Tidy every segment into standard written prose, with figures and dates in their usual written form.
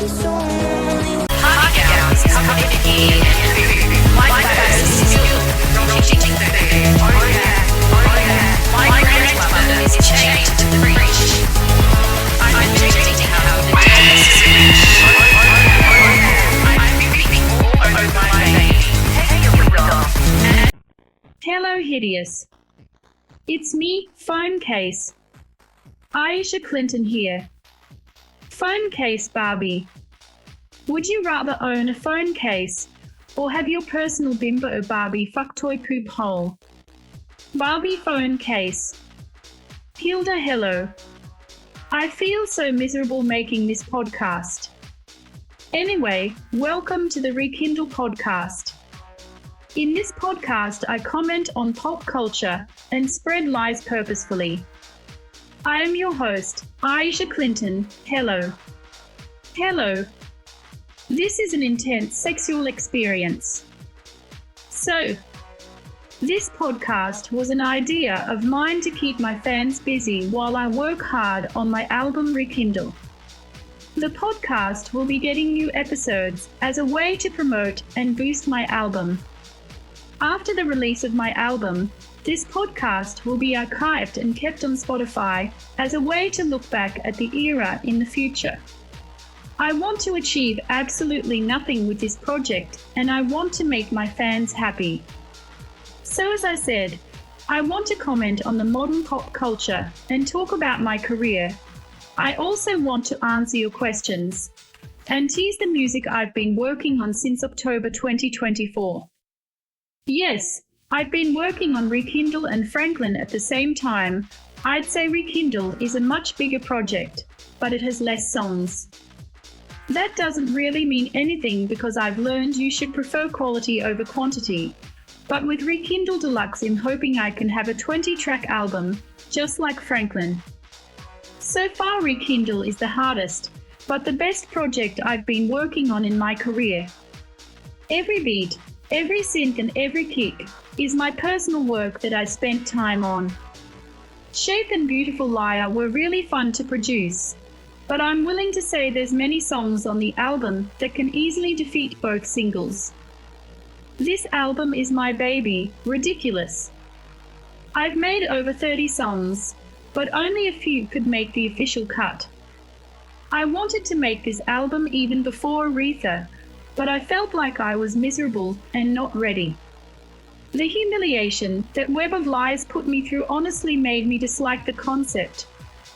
Party gowns, community, and food. My first is still rotating food. Oh yeah. My grandmother is chained to the fridge. I'm predicting how the dance is reached. I'm moving all over my baby. Hey, your Hello, hideous. It's me, Phone Case. Ayesha Clinton here. Phone case, Barbie. Would you rather own a phone case or have your personal bimbo Barbie fucktoy poop hole? Barbie phone case. Hilda, hello. I feel so miserable making this podcast. Anyway, welcome to the Rekindle podcast. In this podcast, I comment on pop culture and spread lies purposefully. I am your host, Ayesha Clinton. Hello. Hello. This is an intense sexual experience. So, this podcast was an idea of mine to keep my fans busy while I work hard on my album Rekindle. The podcast will be getting new episodes as a way to promote and boost my album. After the release of my album, this podcast will be archived and kept on Spotify as a way to look back at the era in the future. I want to achieve absolutely nothing with this project, and I want to make my fans happy. So as I said, I want to comment on the modern pop culture and talk about my career. I also want to answer your questions and tease the music I've been working on since October 2024. Yes, I've been working on Rekindle and Franklin at the same time. I'd say Rekindle is a much bigger project, but it has less songs. That doesn't really mean anything because I've learned you should prefer quality over quantity. But with Rekindle Deluxe, I'm hoping I can have a 20-track album, just like Franklin. So far, Rekindle is the hardest, but the best project I've been working on in my career. Every beat, every synth and every kick is my personal work that I spent time on. Shape and Beautiful Liar were really fun to produce, but I'm willing to say there's many songs on the album that can easily defeat both singles. This album is my baby, Ridiculous. I've made over 30 songs, but only a few could make the official cut. I wanted to make this album even before Aretha, but I felt like I was miserable and not ready. The humiliation that Web of Lies put me through honestly made me dislike the concept,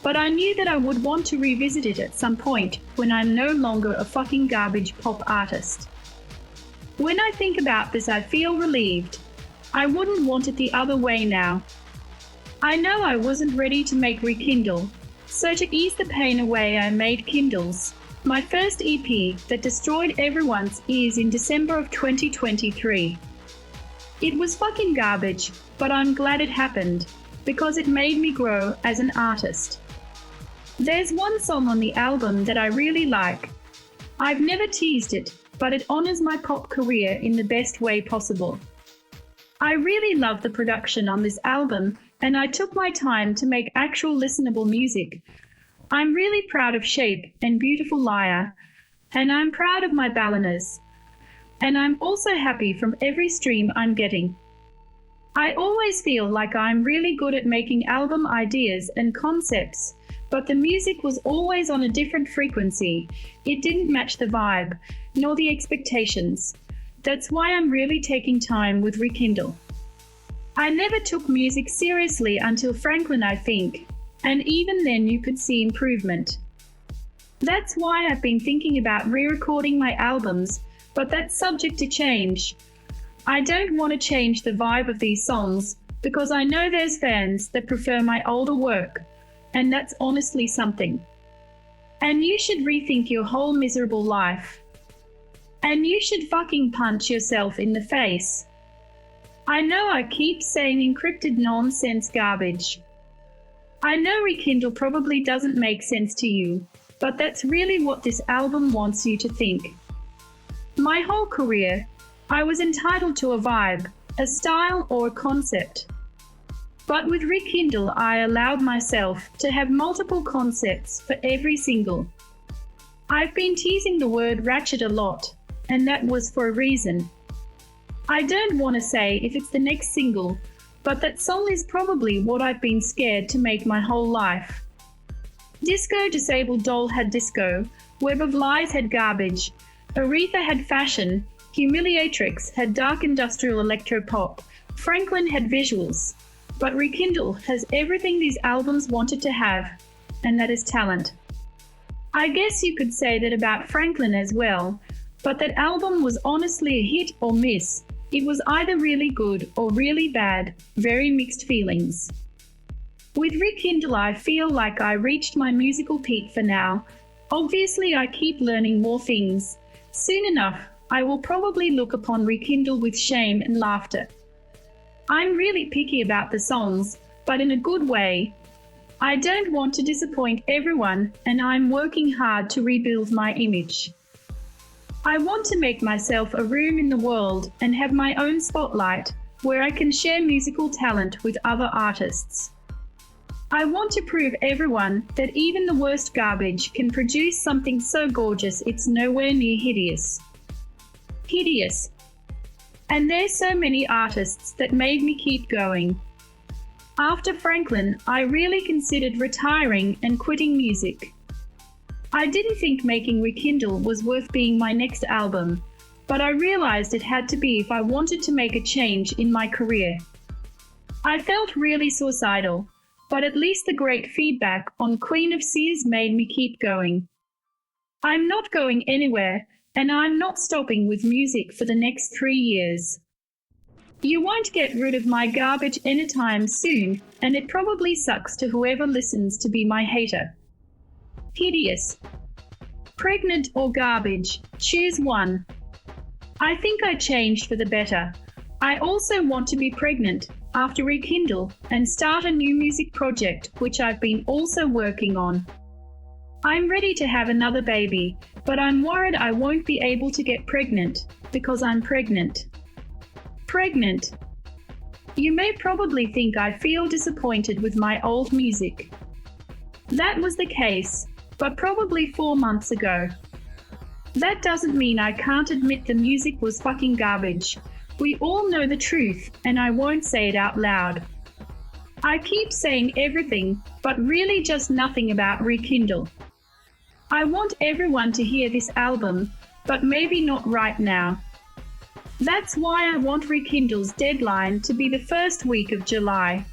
but I knew that I would want to revisit it at some point when I'm no longer a fucking garbage pop artist. When I think about this, I feel relieved. I wouldn't want it the other way now. I know I wasn't ready to make Rekindle, so to ease the pain away I made Kindles, my first EP that destroyed everyone's ears in December of 2023. It was fucking garbage, but I'm glad it happened, because it made me grow as an artist. There's one song on the album that I really like. I've never teased it, but it honors my pop career in the best way possible. I really love the production on this album, and I took my time to make actual listenable music. I'm really proud of Shape and Beautiful Liar, and I'm proud of my balliners. And I'm also happy from every stream I'm getting. I always feel like I'm really good at making album ideas and concepts, but the music was always on a different frequency. It didn't match the vibe, nor the expectations. That's why I'm really taking time with Rekindle. I never took music seriously until Franklin, I think, and even then you could see improvement. That's why I've been thinking about re-recording my albums, but that's subject to change. I don't want to change the vibe of these songs because I know there's fans that prefer my older work, and that's honestly something. And you should rethink your whole miserable life. And you should fucking punch yourself in the face. I know I keep saying encrypted nonsense garbage. I know Rekindle probably doesn't make sense to you, but that's really what this album wants you to think. My whole career, I was entitled to a vibe, a style or a concept. But with Rekindle, I allowed myself to have multiple concepts for every single. I've been teasing the word ratchet a lot, and that was for a reason. I don't want to say if it's the next single, but that song is probably what I've been scared to make my whole life. Disco Disabled Doll had disco, Web of Lies had garbage, Aretha had fashion, Humiliatrix had dark industrial electropop, Franklin had visuals, but Rekindle has everything these albums wanted to have, and that is talent. I guess you could say that about Franklin as well, but that album was honestly a hit or miss. It was either really good or really bad, very mixed feelings. With Rekindle, I feel like I reached my musical peak for now. Obviously, I keep learning more things. Soon enough, I will probably look upon Rekindle with shame and laughter. I'm really picky about the songs, but in a good way. I don't want to disappoint everyone, and I'm working hard to rebuild my image. I want to make myself a room in the world and have my own spotlight where I can share musical talent with other artists. I want to prove everyone that even the worst garbage can produce something so gorgeous it's nowhere near hideous. Hideous. And there's so many artists that made me keep going. After Franklin, I really considered retiring and quitting music. I didn't think making Rekindle was worth being my next album, but I realized it had to be if I wanted to make a change in my career. I felt really suicidal, but at least the great feedback on Queen of Sears made me keep going. I'm not going anywhere, and I'm not stopping with music for the next 3 years. You won't get rid of my garbage anytime soon, and it probably sucks to whoever listens to be my hater. Hideous. Pregnant or garbage, choose one. I think I changed for the better. I also want to be pregnant after Rekindle and start a new music project which I've been also working on. I'm ready to have another baby, but I'm worried I won't be able to get pregnant because I'm pregnant. Pregnant. You may probably think I feel disappointed with my old music. That was the case, but probably 4 months ago. That doesn't mean I can't admit the music was fucking garbage. We all know the truth, and I won't say it out loud. I keep saying everything, but really just nothing about Rekindle. I want everyone to hear this album, but maybe not right now. That's why I want Rekindle's deadline to be the first week of July.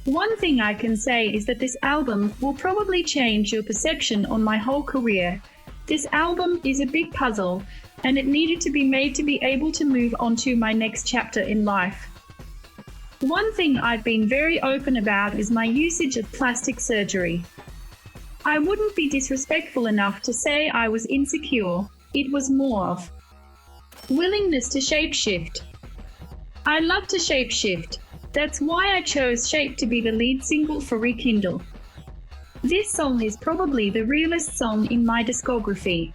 One thing I can say is that this album will probably change your perception on my whole career. This album is a big puzzle, and it needed to be made to be able to move on to my next chapter in life. One thing I've been very open about is my usage of plastic surgery. I wouldn't be disrespectful enough to say I was insecure. It was more of willingness to shapeshift. I love to shapeshift. That's why I chose Shape to be the lead single for Rekindle. This song is probably the realest song in my discography.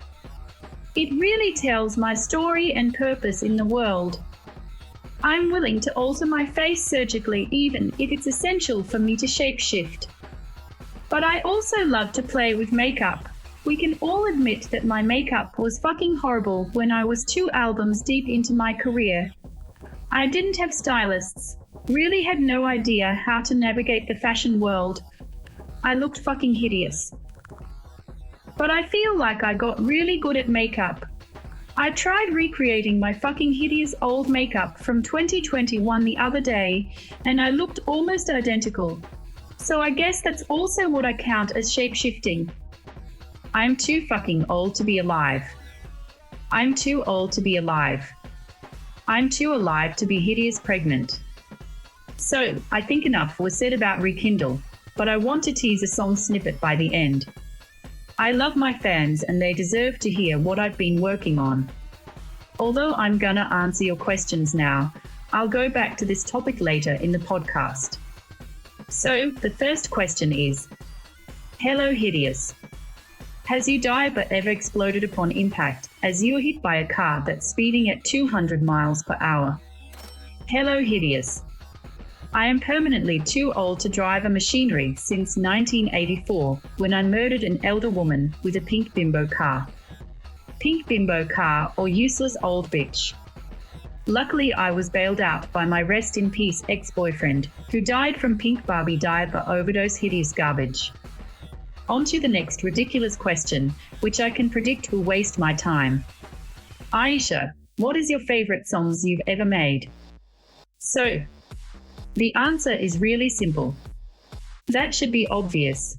It really tells my story and purpose in the world. I'm willing to alter my face surgically even if it's essential for me to shapeshift. But I also love to play with makeup. We can all admit that my makeup was fucking horrible when I was 2 albums deep into my career. I didn't have stylists. Really had no idea how to navigate the fashion world. I looked fucking hideous. But I feel like I got really good at makeup. I tried recreating my fucking hideous old makeup from 2021 the other day, and I looked almost identical. So I guess that's also what I count as shapeshifting. I'm too fucking old to be alive. I'm too old to be alive. I'm too alive to be hideous pregnant. So, I think enough was said about Rekindle, but I want to tease a song snippet by the end. I love my fans and they deserve to hear what I've been working on. Although I'm gonna answer your questions now, I'll go back to this topic later in the podcast. So, the first question is, hello hideous. Has your diaper ever exploded upon impact as you were hit by a car that's speeding at 200 miles per hour? Hello hideous. I am permanently too old to drive a machinery since 1984, when I murdered an elder woman with a pink bimbo car. Pink bimbo car or useless old bitch. Luckily, I was bailed out by my rest-in-peace ex-boyfriend, who died from pink Barbie diaper overdose hideous garbage. On to the next ridiculous question, which I can predict will waste my time. Ayesha, what is your favorite songs you've ever made? So, the answer is really simple. That should be obvious.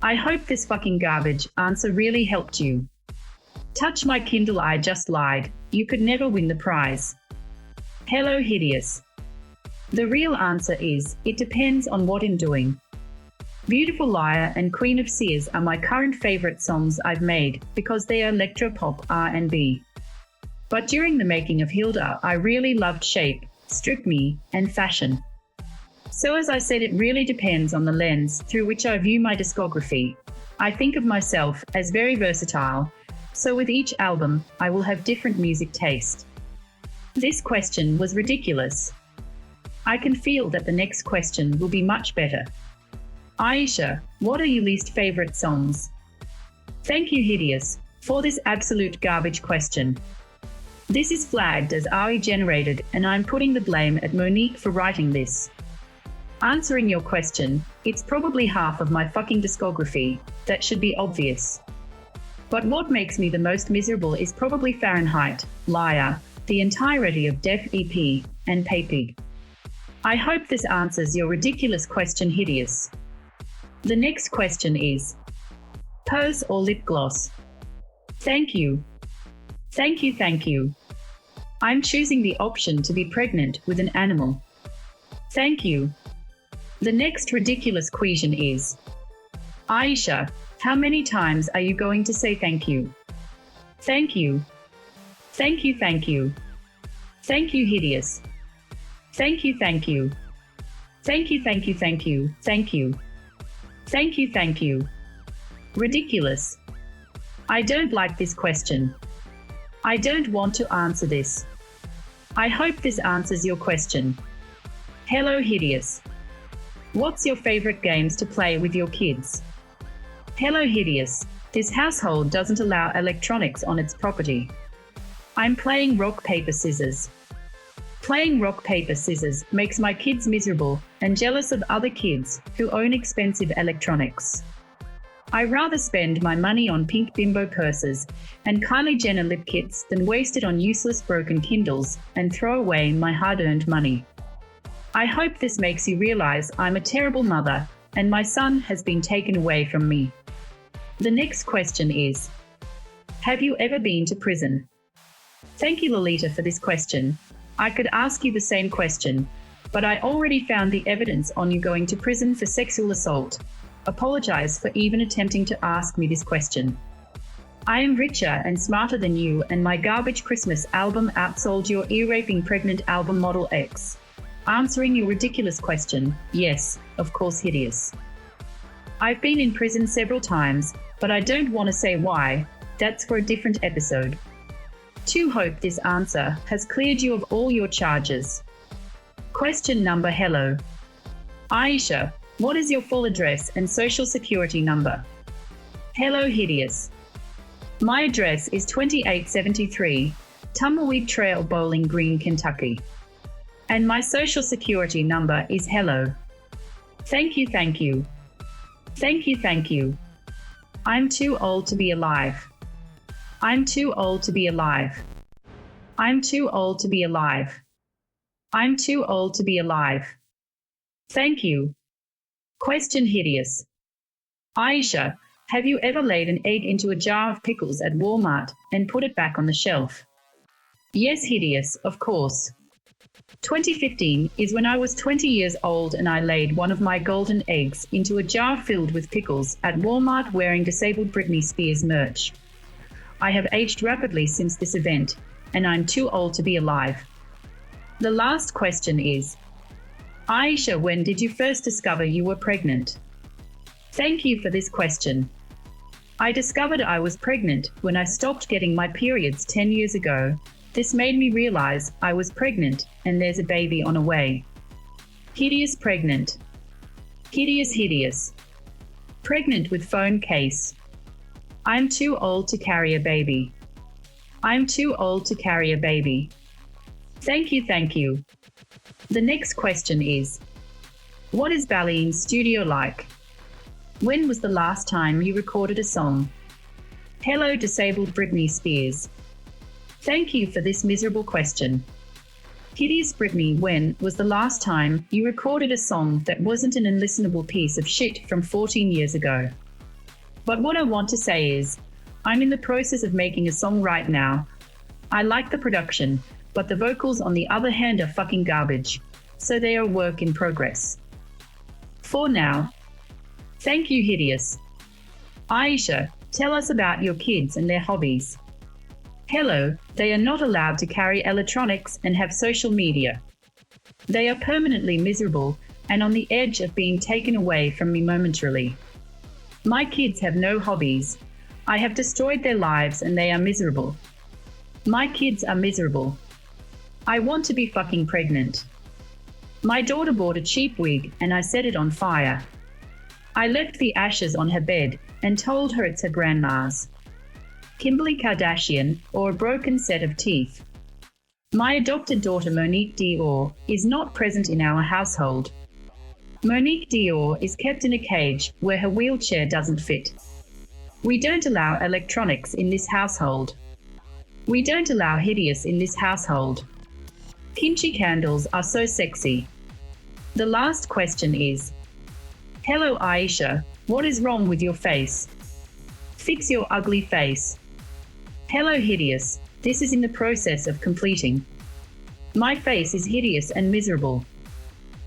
I hope this fucking garbage answer really helped you. Touch my Kindle, I just lied. You could never win the prize. Hello, hideous. The real answer is, it depends on what I'm doing. Beautiful Liar and Queen of Sears are my current favorite songs I've made because they are electropop R&B. But during the making of Hilda, I really loved Shape, Strip Me, and Fashion. So as I said, it really depends on the lens through which I view my discography. I think of myself as very versatile, so with each album, I will have different music taste. This question was ridiculous. I can feel that the next question will be much better. Ayesha, what are your least favorite songs? Thank you, hideous, for this absolute garbage question. This is flagged as AI generated, and I'm putting the blame at Monique for writing this. Answering your question, it's probably half of my fucking discography. That should be obvious. But what makes me the most miserable is probably Fahrenheit, Liar, the entirety of Def EP, and Paypig. I hope this answers your ridiculous question, hideous. The next question is, purse or lip gloss? Thank you. Thank you, thank you. I'm choosing the option to be pregnant with an animal. Thank you. The next ridiculous question is, Ayesha, how many times are you going to say thank you? Thank you. Thank you, thank you. Thank you, hideous. Thank you, thank you. Thank you, thank you, thank you, thank you. Thank you, thank you. Ridiculous. I don't like this question. I don't want to answer this. I hope this answers your question. Hello, hideous. What's your favorite games to play with your kids? Hello, hideous. This household doesn't allow electronics on its property. I'm playing rock, paper, scissors. Playing rock, paper, scissors makes my kids miserable and jealous of other kids who own expensive electronics. I rather spend my money on pink bimbo purses and Kylie Jenner lip kits than waste it on useless broken Kindles and throw away my hard-earned money. I hope this makes you realize I'm a terrible mother and my son has been taken away from me. The next question is, have you ever been to prison? Thank you, Lolita, for this question. I could ask you the same question, but I already found the evidence on you going to prison for sexual assault. Apologize for even attempting to ask me this question. I am richer and smarter than you, and my garbage Christmas album outsold your ear-raping pregnant album Model X. Answering your ridiculous question, yes, of course, hideous. I've been in prison several times, but I don't want to say why. That's for a different episode. To hope this answer has cleared you of all your charges. Question number, hello. Ayesha, what is your full address and social security number? Hello, hideous. My address is 2873 Tumbleweed Trail, Bowling Green, Kentucky. And my social security number is hello. Thank you, thank you. Thank you, thank you. I'm too old to be alive. I'm too old to be alive. I'm too old to be alive. I'm too old to be alive. Thank you. Question, hideous. Ayesha, have you ever laid an egg into a jar of pickles at Walmart and put it back on the shelf? Yes, hideous, of course. 2015 is when I was 20 years old and I laid one of my golden eggs into a jar filled with pickles at Walmart wearing disabled Britney Spears merch. I have aged rapidly since this event, and I'm too old to be alive. The last question is, Ayesha, when did you first discover you were pregnant? Thank you for this question. I discovered I was pregnant when I stopped getting my periods 10 years ago. This made me realize I was pregnant and there's a baby on the way. Hideous pregnant. Hideous. Pregnant with phone case. I'm too old to carry a baby. I'm too old to carry a baby. Thank you. The next question is, what is ballet in studio like? When was the last time you recorded a song? Hello, disabled Britney Spears. Thank you for this miserable question. Hideous Britney, when was the last time you recorded a song that wasn't an unlistenable piece of shit from 14 years ago? But what I want to say is, I'm in the process of making a song right now. I like the production, but the vocals on the other hand are fucking garbage, so they are a work in progress. For now. Thank you, Hideous. Ayesha, tell us about your kids and their hobbies. Hello, they are not allowed to carry electronics and have social media. They are permanently miserable and on the edge of being taken away from me momentarily. My kids have no hobbies. I have destroyed their lives and they are miserable. My kids are miserable. I want to be fucking pregnant. My daughter bought a cheap wig and I set it on fire. I left the ashes on her bed and told her it's her grandma's. Kimberly Kardashian, or a broken set of teeth. My adopted daughter Monique Dior is not present in our household. Monique Dior is kept in a cage where her wheelchair doesn't fit. We don't allow electronics in this household. We don't allow hideous in this household. Kimchi candles are so sexy. The last question is, hello Ayesha, what is wrong with your face? Fix your ugly face. Hello hideous, this is in the process of completing. My face is hideous and miserable.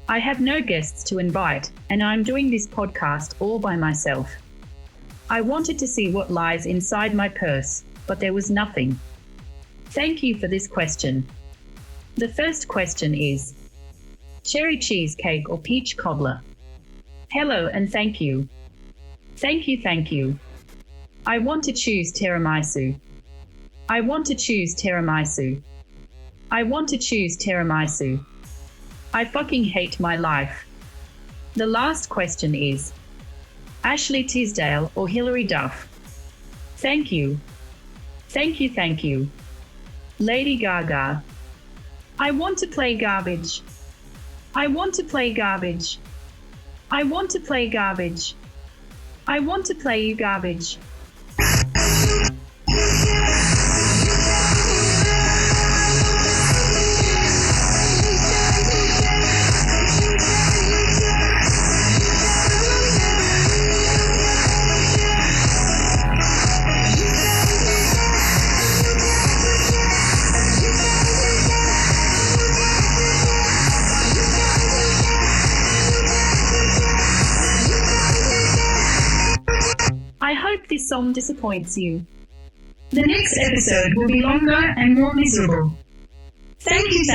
I have no guests to invite, and I'm doing this podcast all by myself. I wanted to see what lies inside my purse, but there was nothing. Thank you for this question. The first question is, cherry cheesecake or peach cobbler? Hello and thank you. Thank you. I want to choose tiramisu. I want to choose tiramisu. I want to choose tiramisu. I fucking hate my life. The last question is, Ashley Tisdale or Hilary Duff? Thank you. Thank you. Lady Gaga. I want to play garbage. I want to play garbage. I want to play garbage. I want to play you garbage. I hope this song disappoints you. The next episode will be longer and more miserable. Thank you.